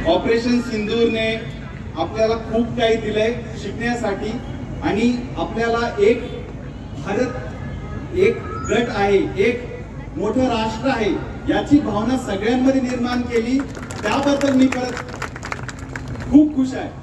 Operation सिंदूरने आपल्याला खूप काही दिलंय शिकण्यासाठी आणि आपल्याला एक भारत, एक गट आहे, एक मोठं राष्ट्र आहे याची भावना सगळ्यांमध्ये निर्माण केली। त्याबद्दल मी खूप खुश आहे।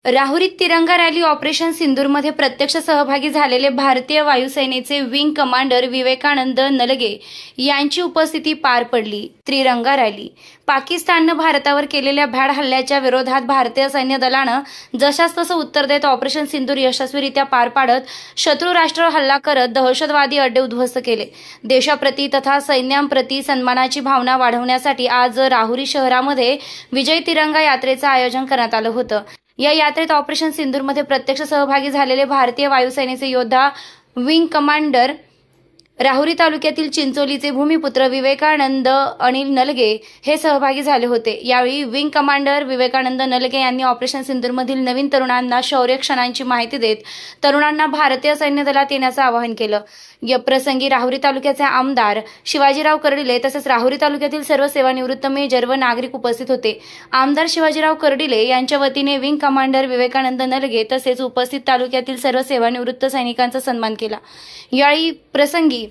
राहुरीत तिरंगा रॅली ऑपरेशन सिंदूरमध्ये प्रत्यक्ष सहभागी झालेले भारतीय वायुसेनेचे विंग कमांडर विवेकानंद नलगे यांची उपस्थिती पार पडली। त्रिरंगा रॅली पाकिस्ताननं भारतावर केलेल्या भ्याड हल्ल्याच्या विरोधात भारतीय सैन्य दलानं जशास तसं उत्तर देत ऑपरेशन सिंदूर यशस्वीरित्या पार पाडत शत्रू राष्ट्र हल्ला करत दहशतवादी अड्डे उद्ध्वस्त केले। देशाप्रती तथा सैन्याप्रती सन्मानाची भावना वाढवण्यासाठी आज राहुरी शहरामध्ये विजय तिरंगा यात्रेचं आयोजन करण्यात आलं होतं। या यात्रेत ऑपरेशन सिंदूरमध्ये प्रत्यक्ष सहभागी झालेले भारतीय वायुसेनेचे योद्धा विंग कमांडर राहुरी तालुक्यातील चिंचोलीचे भूमिपुत्र विवेकानंद अनिल नलगे हे सहभागी झाले होते। यावेळी विंग कमांडर विवेकानंद नलगे यांनी ऑपरेशन सिंदूरमधील नवीन तरुणांना शौर्य क्षणांची माहिती देत तरुणांना भारतीय सैन्य दलात येण्याचं आवाहन केलं। या प्रसंगी राहुरी तालुक्याचे आमदार शिवाजीराव कर्डिले तसेच राहुरी तालुक्यातील सर्व सेवानिवृत्त मेजर व नागरिक उपस्थित होते। आमदार शिवाजीराव कर्डिले यांच्या वतीने विंग कमांडर विवेकानंद नलगे तसेच उपस्थित तालुक्यातील सर्व सेवानिवृत्त सैनिकांचा सन्मान केला। यावेळी प्रसंगी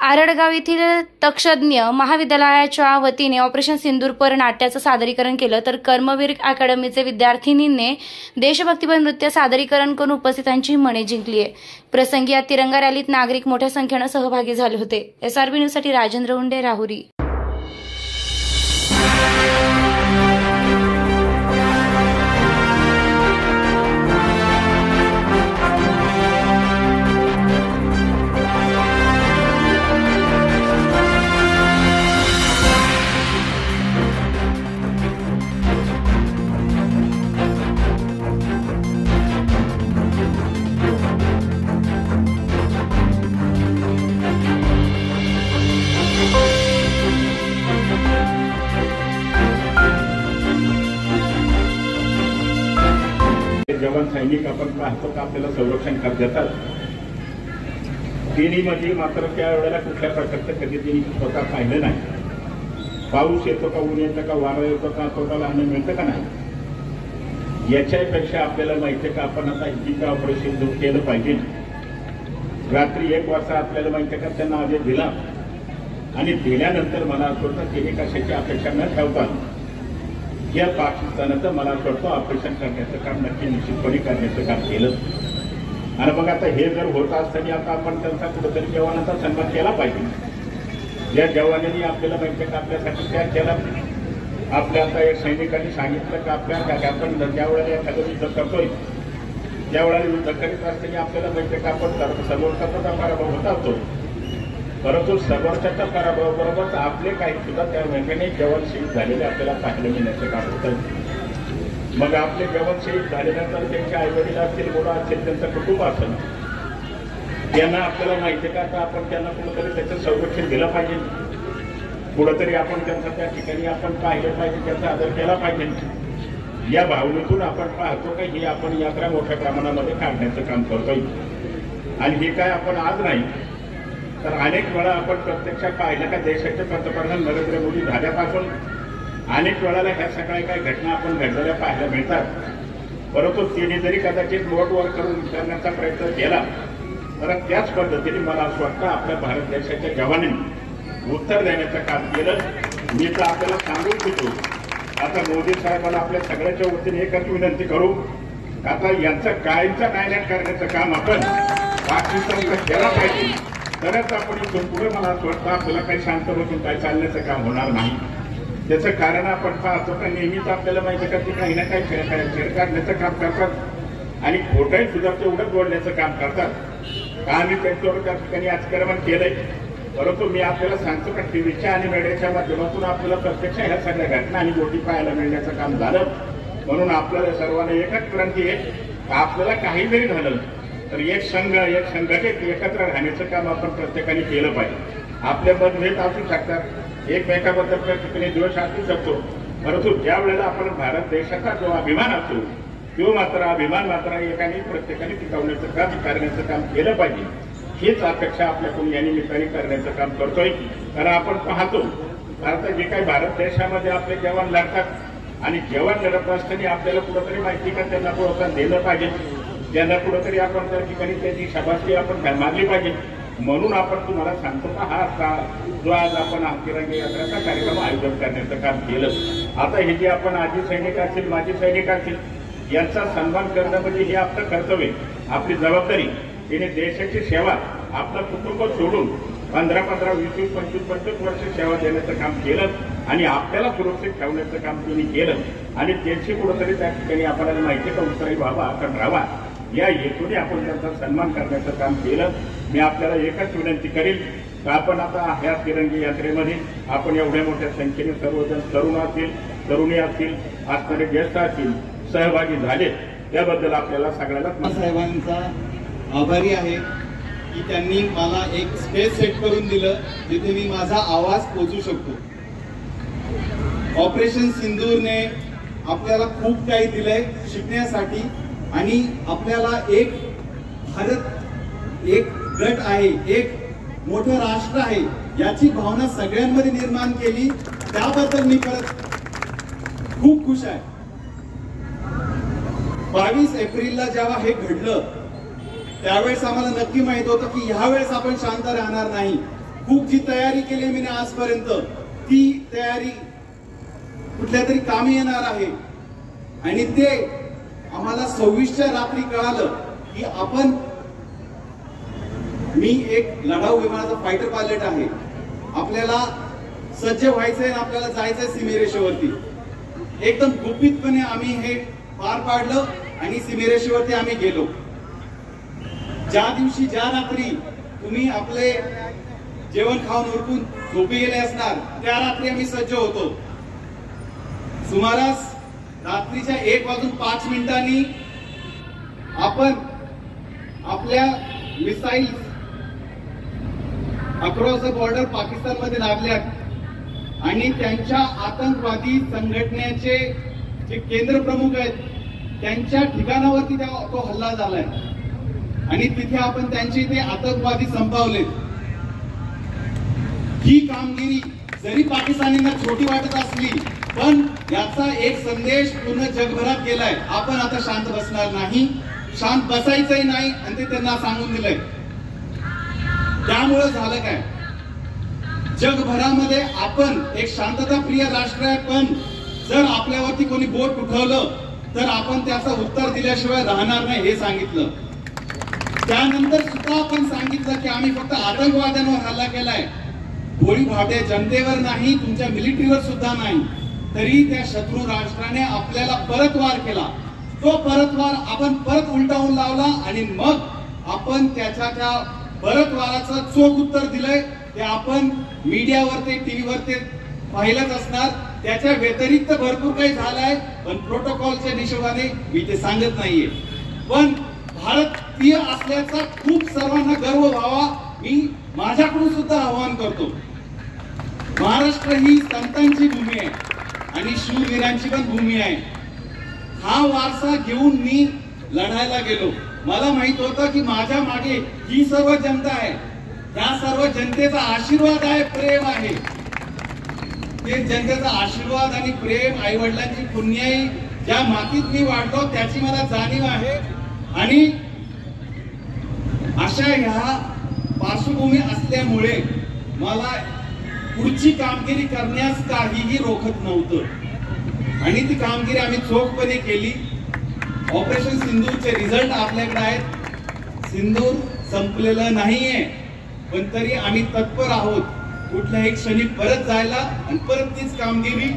आरडगाव येथील तक्षज्ञ महाविद्यालयाच्या वतीने ऑपरेशन सिंदूरपर नाट्याचं सादरीकरण केलं तर कर्मवीर अकॅडमीचे विद्यार्थिनींनी देशभक्तीपर नृत्य सादरीकरण करून उपस्थितांची मने जिंकली आहे। प्रसंगी या तिरंगा रॅलीत नागरिक मोठ्या संख्येने सहभागी झाले होते। SRB न्यूजसाठी राजेंद्र उंडे, राहुरी। जवान सैनिक आपण पाहतो का आपल्याला संरक्षण कर देतात। तिन्हीमध्ये मात्र त्या वेळेला कुठल्या प्रकारचं कधी त्यांनी स्वतः पाहिलं नाही। पाऊस येतो का, ऊन येतं का, वारं येतो का, स्वतःला अन्न मिळतं का नाही। याच्यापेक्षा आपल्याला माहिती आहे का आपण आता इतकं ऑपरेशन सुरू केलं पाहिजे। रात्री 1 वाजता आपल्याला माहिती आहे का त्यांना आदेश दिला आणि दिल्यानंतर मला असं वाटतं तिने कशाची अपेक्षा न ठेवता या पाकिस्तानाचं मला असं वाटतं ऑपरेशन करण्याचं काम नक्की निश्चितपणे करण्याचं काम केलं। आणि मग आता हे जर होत असताना आता आपण त्यांचा कुठेतरी जवानाचा सन्मान केला पाहिजे। या जवानांनी आपल्याला माहिती का आपल्यासाठी त्या केला। आपल्या आता एक सैनिकांनी सांगितलं की आपल्या आपण ज्या वेळेला एखादं युद्ध करतोय त्यावेळेला युद्ध करीत असताना आपल्याला माहिती का आपण समोरचा पराभव होत असतो, परंतु समोरच्याच्या पराभवाबरोबरच आपले काही सुद्धा त्या वेळेने जवान शहीद झालेले आपल्याला पाहायला मिळण्याचं काम होतं। मग आपले जवान शहीद झाल्यानंतर त्यांचे आईवडील असतील, मुलं असतील, त्यांचं कुटुंब असेल, त्यांना आपल्याला माहिती का आता आपण त्यांना कुठंतरी त्याचं संरक्षण दिलं पाहिजे। कुठंतरी आपण त्यांचा त्या ठिकाणी आपण पाहिलं पाहिजे, त्यांचा आदर केला पाहिजे। या भावनेतून आपण पाहतो का ही आपण यात्रा मोठ्या प्रमाणामध्ये काढण्याचं काम करतोय। आणि हे काय आपण आज नाही तर अनेक वेळा आपण प्रत्यक्षात पाहिलं का देशाचे पंतप्रधान नरेंद्र मोदी झाल्यापासून अनेक वेळाला ह्या सगळ्या काही घटना आपण घडलेल्या पाहायला मिळतात। परंतु तिने जरी कदाचित बोटवर करून करण्याचा प्रयत्न केला तर त्याच पद्धतीने मला असं वाटतं आपल्या भारत देशाच्या जवानांनी उत्तर देण्याचं काम केलं। मी तर आपल्याला सांगू इच्छितो आता मोदी साहेबांना आपल्या सगळ्याच्या वतीने एकच विनंती करू आता यांचं कायमचं नायनाट करण्याचं काम आपण पाकिस्तानला केलं पाहिजे, तरच आपण इथून पुढे मला असं वाटतं आपल्याला काही शांत बसून काय चालण्याचं काम होणार नाही। त्याचं कारण आपण पाहतो का नेहमीच आपल्याला माहिती का ते काही ना काही छेड काढण्याचं काम करतात आणि खोटंही सुद्धा तेवढं बोलण्याचं काम करतात। आम्ही त्यांच्यावर त्या ठिकाणी आक्रमण केलंय, परंतु मी आपल्याला सांगतो का टीव्हीच्या आणि मीडियाच्या माध्यमातून आपल्याला प्रत्यक्ष ह्या सगळ्या घटना आणि गोष्टी पाहायला मिळण्याचं काम झालं। म्हणून आपल्याला सर्वांना एकच क्रांती आहे, आपल्याला काही जरी झालं तर एक संघटित एकत्र राहण्याचं काम आपण प्रत्येकाने केलं पाहिजे। आपले मतभेद असू शकतात, एकमेकाबद्दल त्या ठिकाणी द्वेष असू शकतो, परंतु ज्या वेळेला आपण भारत देशाचा जो अभिमान असतो तो मात्र अभिमान मात्र एकाने प्रत्येकाने टिकवण्याचं काम करण्याचं काम केलं पाहिजे. हीच अपेक्षा आपल्याकडून या निमित्ताने करण्याचं काम करतोय. कारण आपण पाहतो आता जे काही भारत देशामध्ये आपले जवान लढतात आणि जवान लढत असताना आपल्याला कुठंतरी माहिती का त्यांना प्रोत्साहन दिलं पाहिजे, त्यांना कुठंतरी आपण त्या ठिकाणी त्याची शाबासकी आपण मारली पाहिजे. म्हणून आपण तुम्हाला सांगतो का हा जो आज आपण तिरंगी यात्रेचा कार्यक्रम आयोजन करण्याचं काम केलं. आता हे जे आपण आजी सैनिक असतील माजी सैनिक असतील यांचा सन्मान करणं म्हणजे हे आपलं कर्तव्य, आपली जबाबदारी. तिने देशाची सेवा आपलं कुटुंब सोडून 15-15, 20-20, 25-25 वर्ष सेवा देण्याचं काम केलं आणि आपल्याला सुरक्षित ठेवण्याचं काम त्यांनी केलं आणि त्यांची कुठंतरी त्या ठिकाणी आपल्याला माहिती का उत्तरही व्हावा आपण राहावा या हेतूने आपण त्यांचा सन्मान करण्याचं काम केलं. मी आपल्याला एकच विनंती करेल की आपण आता ह्या तिरंगी यात्रेमध्ये आपण एवढ्या मोठ्या संख्येने सर्वजण तरुण असतील, तरुणी असतील, असणारे ज्येष्ठ असतील सहभागी झाले त्याबद्दल आपल्याला सगळ्याला साहेबांचा आभारी आहे की त्यांनी मला एक स्टेज सेट करून दिलं जिथे मी माझा आवाज पोहोचू शकतो. ऑपरेशन सिंदूरने आपल्याला खूप काही दिलंय शिकण्यासाठी आणि आपल्याला एक भारत एक गट आहे, एक मोठं राष्ट्र आहे याची भावना सगळ्यांमध्ये निर्माण केली. त्याबद्दल मी खूप खुश आहे. 22 एप्रिलला जेव्हा हे घडलं त्यावेळेस आम्हाला नक्की माहित होतं की ह्यावेळेस आपण शांत राहणार नाही. खूप जी तयारी केली मी आजपर्यंत ती तयारी कुठल्या तरी कामी येणार आहे आणि ते आम्हाला 26च्या रात्री कळालं की मी एक लढाऊ विमानाचा फायटर पायलट आहे, आपल्याला सज्ज व्हायचंय, आपल्याला जायचंय सीमेरेषेवरती. एकदम गुपितपणे आम्ही हे पार पाडलं आणि सीमेरेषेवरती आम्ही गेलो. ज्या दिवशी ज्या रात्री तुम्ही आपले जेवण खाऊन उरकून झोपी गेले असणार त्या रात्री आम्ही सज्ज होतो. सुमारास रात्रीच्या 1:05 आपण आपल्या missile across the border Pakistan मध्ये लागल्यात आणि त्यांच्या आतंकवादी संघटनेचे जे केंद्र प्रमुख आहेत त्यांच्या ठिकाणावरती तो हल्ला झालाय आणि तिथे आपण त्यांचे ते आतंकवादी संपवले. ही कामगिरी जरी पाकिस्तानींना छोटी वाटत असली पण याचा एक संदेश पूर्ण जगभरात गेलाय. आपण आता शांत बसणार नाही, शांत बसायचंही नाही आणि ते त्यांना सांगून दिलंय. त्यामुळे झालं काय, जगभरामध्ये आपण एक शांतता प्रिय राष्ट्र आहे पण जर आपल्यावरती कोणी बोट उठवलं तर आपण त्याचं उत्तर दिल्याशिवाय राहणार नाही हे सांगितलं. त्यानंतर सुद्धा आपण सांगितलं की आम्ही फक्त आतंकवाद्यांवर हल्ला केलाय, गोळीबार जनतेवर नाही, तुमच्या मिलिटरीवर सुद्धा नाही. तरी त्या शत्रू राष्ट्राने आपल्याला परतवार केला. तो परतवार आपण परत उलटावून लावला आणि मग आपण त्याच्या त्या परतवाराचं चोख उत्तर दिलंय. ते आपण मीडियावरती टीव्हीवरती पाहिलंच असणार. त्याच्या व्यतिरिक्त भरपूर काही झालंय पण प्रोटोकॉलच्या हिशोबाने मी ते सांगत नाहीये. पण भारतीय असल्याचा खूप सर्वांना गर्व व्हावा मी माझ्याकडून सुद्धा आवाहन करतो. महाराष्ट्र ही संतांची भूमी आहे आणि शूरवीरांची पण भूमी आहे. हा वारसा घेऊन मी लढायला गेलो. मला माहित होतं की माझ्या मागे ही सर्व जनता आहे, या सर्व जनतेचा आशीर्वाद आहे, प्रेम आहे. ते जनतेचा आशीर्वाद आणि प्रेम, आई वडिलांची पुण्याई ज्या मातीत मी वाढलो त्याची मला जाणीव आहे आणि अशा ह्या पार्श्वभूमी असल्यामुळे मला पुढची कामगिरी करण्यास काहीही रोखत नव्हतं आणि ती कामगिरी आम्ही चोखपणे केली. ऑपरेशन सिंदूरचे रिझल्ट आपल्याकडे आहेत. सिंदूर संपलेलं नाहीये पण तरी आम्ही तत्पर आहोत कुठल्याही क्षणी परत जायला आणि परत तीच कामगिरी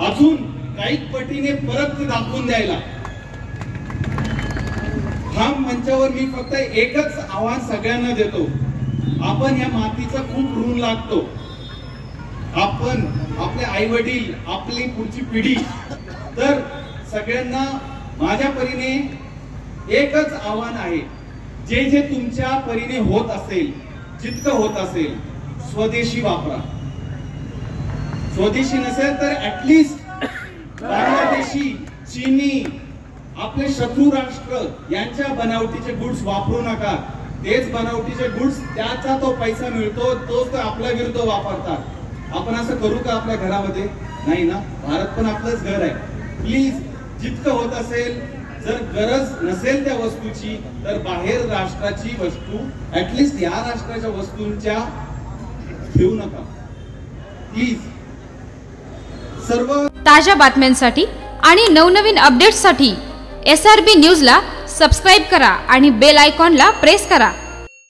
अजून काही पटीने परत ती दाखवून द्यायला. हा मंचावर मी फक्त एकच आव्हान सगळ्यांना देतो. आपण या मातीचा खूप ऋण लागतो. आपण, आपले आई वडील, आपली पुढची पिढी, तर सगळ्यांना माझ्या परीने एकच आव्हान आहे, जे जे तुमच्या परीने होत असेल, जितकं होत असेल, स्वदेशी वापरा. स्वदेशी नसेल तर ऍटलीस्ट बांगलादेशी, चीनी, आपले शत्रू राष्ट्र यांच्या बनावटीचे गुड्स वापरू नका. तेच बनावटीचे गुड्स, त्याचा तो पैसा मिळतो, तोच आपल्या विरुद्ध वापरतात. आपण असं करू का आपल्या घरामध्ये? नाही ना. भारत पण आपलंच घर आहे. प्लीज, जितकं होत असेल, जर गरज नसेल त्या वस्तूची तर बाहेर राष्ट्राची वस्तू, ऍटलिस्ट या राष्ट्राच्या वस्तूंच्या घेऊ नका प्लीज. सर्व ताज्या बातम्यांसाठी आणि नवनवीन अपडेट्ससाठी SRB न्यूजला सबस्क्राईब करा आणि बेल आयकॉनला प्रेस करा.